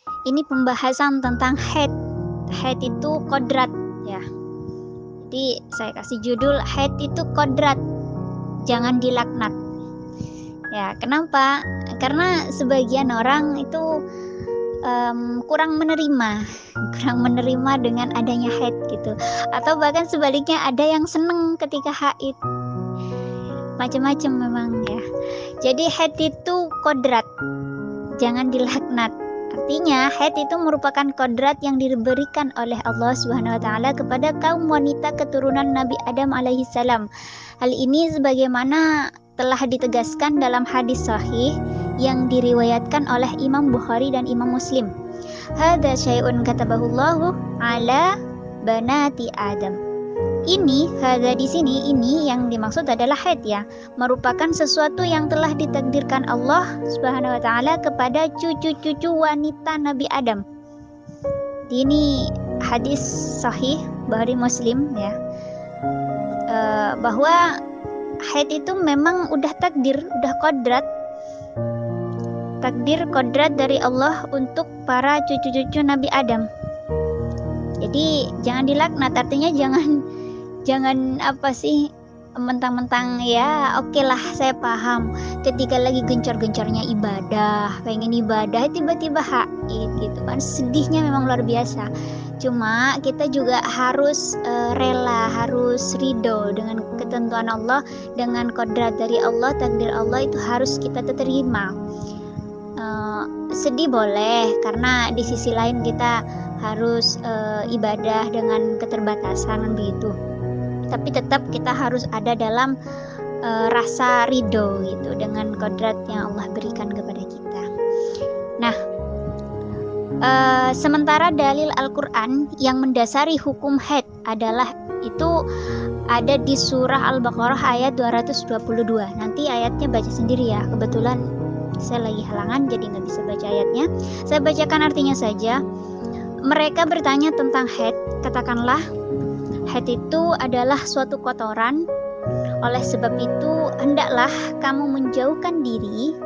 Ini pembahasan tentang haid. Haid itu kodrat ya. Jadi saya kasih judul haid itu kodrat, jangan dilaknat. Ya, kenapa? Karena sebagian orang itu kurang menerima dengan adanya haid gitu. Atau bahkan sebaliknya ada yang seneng ketika haid. Macam-macam memang ya. Jadi haid itu kodrat, jangan dilaknat. Artinya haid itu merupakan kodrat yang diberikan oleh Allah Subhanahu wa taala kepada kaum wanita keturunan Nabi Adam alaihi salam. Hal ini sebagaimana telah ditegaskan dalam hadis sahih yang diriwayatkan oleh Imam Bukhari dan Imam Muslim. Hadza syai'un katabahullahu ala banati Adam. Ini hadza di sini ini yang dimaksud adalah haid ya, merupakan sesuatu yang telah ditakdirkan Allah Subhanahu wa taala kepada cucu-cucu wanita Nabi Adam. Ini hadis sahih Bukhari Muslim ya. Bahwa haid itu memang udah takdir, udah kodrat. Takdir kodrat dari Allah untuk para cucu-cucu Nabi Adam. Jadi jangan dilaknat, artinya jangan apa sih mentang-mentang ya oke lah saya paham ketika lagi gencar-gencarnya ibadah, pengen ibadah tiba-tiba haid gitu kan, sedihnya memang luar biasa. Cuma kita juga harus rela, harus ridho dengan ketentuan Allah, dengan kodrat dari Allah, takdir Allah itu harus kita terima. Sedih boleh, karena di sisi lain kita harus ibadah dengan keterbatasan begitu. Tapi tetap kita harus ada dalam rasa ridho gitu dengan kodrat yang Allah berikan kepada kita. Nah, sementara dalil Al-Quran yang mendasari hukum haid adalah itu ada di surah Al-Baqarah ayat 222. Nanti ayatnya baca sendiri ya, kebetulan saya lagi halangan jadi nggak bisa baca ayatnya. Saya bacakan artinya saja. Mereka bertanya tentang haid, katakanlah haid itu adalah suatu kotoran. Oleh sebab itu hendaklah kamu menjauhkan diri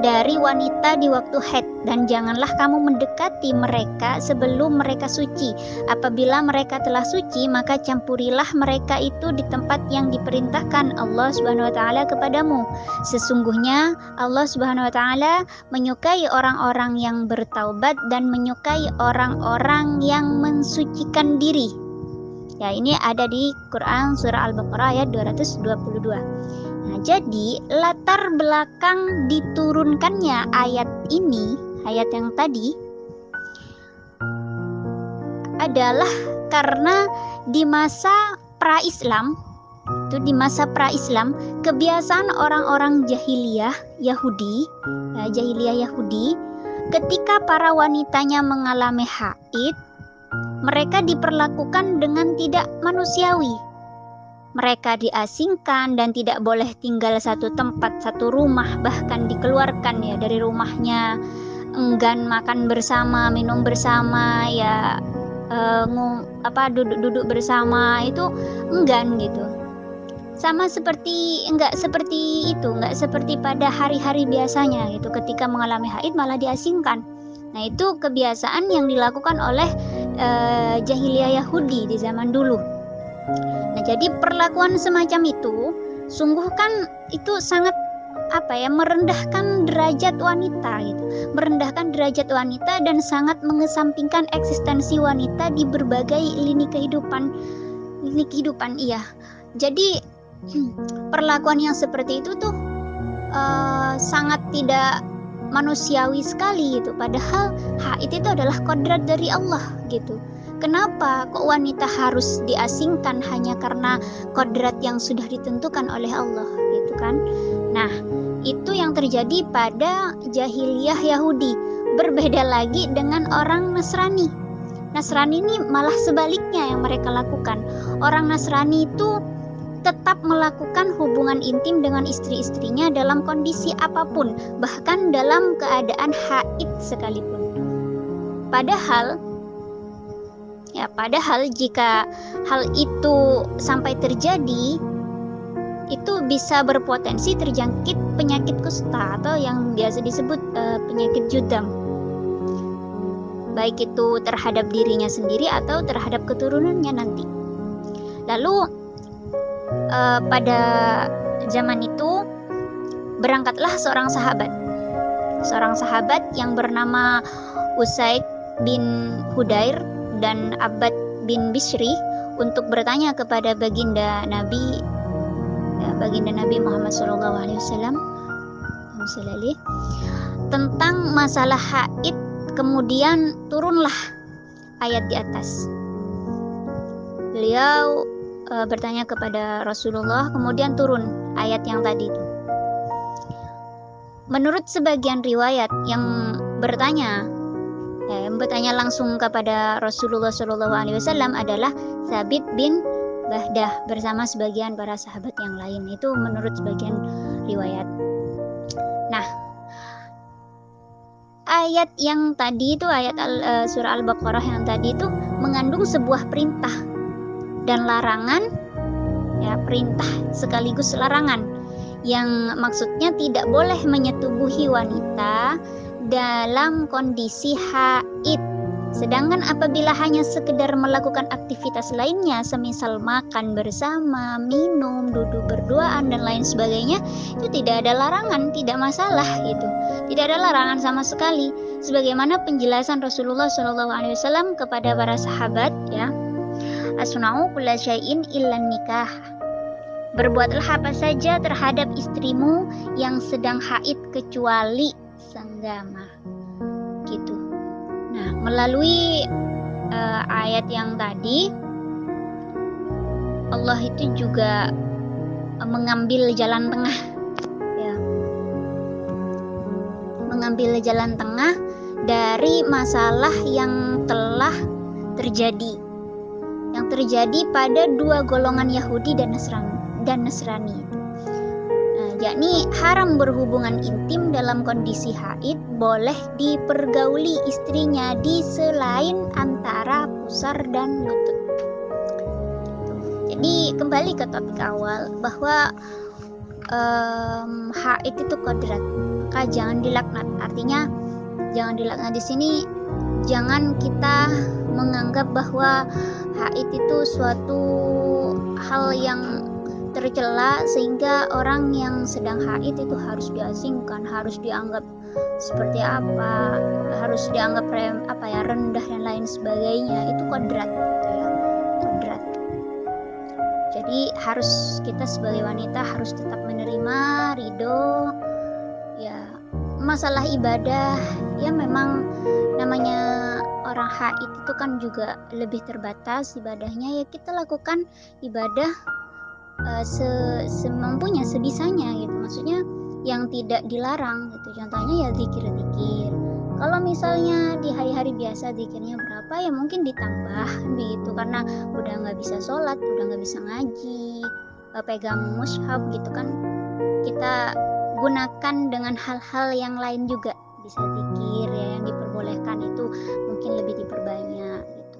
dari wanita di waktu haid, dan janganlah kamu mendekati mereka sebelum mereka suci. Apabila mereka telah suci, maka campurilah mereka itu di tempat yang diperintahkan Allah Subhanahu wa taala kepadamu. Sesungguhnya Allah Subhanahu wa taala menyukai orang-orang yang bertaubat dan menyukai orang-orang yang mensucikan diri. Ya, ini ada di Quran surah Al-Baqarah ayat 222. Nah, jadi latar belakang diturunkannya ayat ini, ayat yang tadi adalah karena di masa pra-Islam, itu di masa pra-Islam, kebiasaan orang-orang jahiliyah Yahudi, ketika para wanitanya mengalami haid, mereka diperlakukan dengan tidak manusiawi. Mereka diasingkan dan tidak boleh tinggal satu tempat, satu rumah, bahkan dikeluarkan ya dari rumahnya, enggan makan bersama, minum bersama, ya duduk bersama itu enggan gitu. Sama seperti enggak seperti pada hari-hari biasanya gitu, ketika mengalami haid malah diasingkan. Nah, itu kebiasaan yang dilakukan oleh jahiliyah Yahudi di zaman dulu. Nah, jadi perlakuan semacam itu sungguh kan itu sangat merendahkan derajat wanita gitu. Merendahkan derajat wanita dan sangat mengesampingkan eksistensi wanita di berbagai lini kehidupan. Iya. Jadi perlakuan yang seperti itu tuh sangat tidak manusiawi sekali gitu. Padahal haid itu adalah kodrat dari Allah gitu. Kenapa kok wanita harus diasingkan hanya karena kodrat yang sudah ditentukan oleh Allah gitu kan? Nah, itu yang terjadi pada jahiliyah Yahudi. Berbeda lagi dengan orang Nasrani. Nasrani ini malah sebaliknya yang mereka lakukan. Orang Nasrani itu tetap melakukan hubungan intim dengan istri-istrinya dalam kondisi apapun, bahkan dalam keadaan haid sekalipun. Padahal jika hal itu sampai terjadi, itu bisa berpotensi terjangkit penyakit kusta atau yang biasa disebut penyakit judam. baik itu terhadap dirinya sendiri atau terhadap keturunannya nanti. Lalu pada zaman itu berangkatlah seorang sahabat yang bernama Usaid bin Hudair dan Abbad bin Bishri untuk bertanya kepada baginda Nabi Muhammad SAW tentang masalah haid. Kemudian turunlah ayat di atas. Beliau bertanya kepada Rasulullah, kemudian turun ayat yang tadi itu. Menurut sebagian riwayat yang bertanya langsung kepada Rasulullah SAW adalah Sabit bin Bahdah bersama sebagian para sahabat yang lain. Itu menurut sebagian riwayat. Nah, ayat yang tadi itu, ayat surah Al-Baqarah yang tadi itu mengandung sebuah perintah dan larangan, ya, perintah sekaligus larangan, yang maksudnya tidak boleh menyetubuhi wanita dalam kondisi haid. Sedangkan apabila hanya sekedar melakukan aktivitas lainnya, semisal makan bersama, minum, duduk berduaan dan lain sebagainya, itu tidak ada larangan, tidak masalah gitu. Tidak ada larangan sama sekali. Sebagaimana penjelasan Rasulullah SAW kepada para sahabat, ya, asna'u kulla syai'in illan nikah. Berbuatlah apa saja terhadap istrimu yang sedang haid kecuali sanggama. Gitu. Nah, melalui ayat yang tadi, Allah itu juga mengambil jalan tengah, ya, mengambil jalan tengah dari masalah yang telah terjadi, pada dua golongan Yahudi dan Nasrani. Yakni haram berhubungan intim dalam kondisi haid, boleh dipergauli istrinya di selain antara pusar dan lutut. Jadi kembali ke topik awal bahwa haid itu kodrat, maka jangan dilaknat. Artinya jangan dilaknat di sini, jangan kita menganggap bahwa haid itu suatu hal yang tercela sehingga orang yang sedang haid itu harus diasingkan, harus dianggap seperti apa, harus dianggap rendah dan lain sebagainya. Itu kodrat gitu ya, kodrat. Jadi harus kita sebagai wanita harus tetap menerima, ridho, ya. Masalah ibadah, ya memang namanya orang haid itu kan juga lebih terbatas ibadahnya, ya kita lakukan ibadah semampunya, sebisanya gitu. Maksudnya yang tidak dilarang gitu. Contohnya ya zikir-zikir. Kalau misalnya di hari-hari biasa zikirnya berapa, ya mungkin ditambah begitu, karena udah nggak bisa sholat, udah nggak bisa ngaji, pegang mushaf gitu kan. Kita gunakan dengan hal-hal yang lain juga, bisa zikir ya, yang diperbolehkan itu mungkin lebih diperbanyak gitu.